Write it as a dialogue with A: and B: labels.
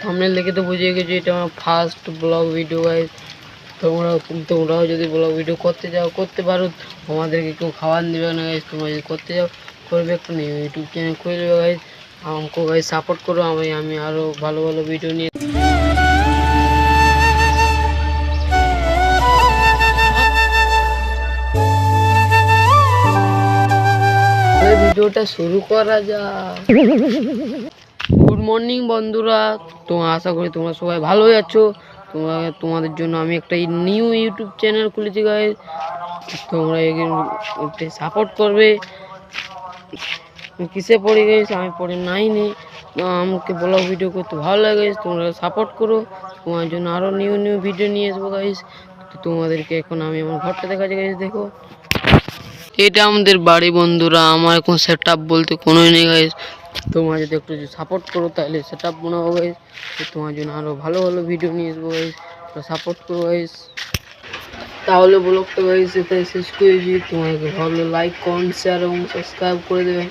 A: Thumbnail দেখে তো বুঝে গেছি এটা আমার ফার্স্ট ব্লগ ভিডিও গাইস। তোমরাও যদি ব্লগ ভিডিও করতে যাও করতে পারো, তোমাদেরকে কেউ খাবার দেবে না গাইস। তোমরা যদি করতে যাও করবে, একটা ইউটিউব চ্যানেল খুলে দেবে গাইস। আমাকে গাইস সাপোর্ট করো, আমি আরও ভালো ভালো ভিডিও নিয়ে ভিডিওটা শুরু করা যাক। গুড মর্নিং বন্ধুরা, তো আশা করি তোমরা সবাই ভালোই আছো। তোমাদের জন্য আমি একটা নিউ ইউটিউব চ্যানেল খুলেছি গাইস, তোমরা এগিয়ে সাপোর্ট করবে। কিসে পড়ে গেছে, আমি পড়ে নাইনি। আমাকে ব্লগ ভিডিও করতে ভালো লাগে, তোমরা সাপোর্ট করো। তোমার জন্য আরও নিউ নিউ ভিডিও নিয়ে আসবো গাইস। তো তোমাদেরকে এখন আমি আমার ঘরটা দেখাচ্ছি গাইস, দেখো এটা আমাদের বাড়ি বন্ধুরা। আমার এখন সেট আপ বলতে কোনোই নেই গাইস। তোমরা যদি একটু সাপোর্ট করো তাহলে সেট আপ বানাবো গাইস। তোমার জন্য আরও ভালো ভালো ভিডিও নিয়ে আসবো গাইস, তো সাপোর্ট করো গাইস। তাহলে ব্লগটা গাইস এটাই শেষ করেছি। তোমাকে ভালো লাইক কমেন্ট শেয়ার এবং সাবস্ক্রাইব করে দেবে।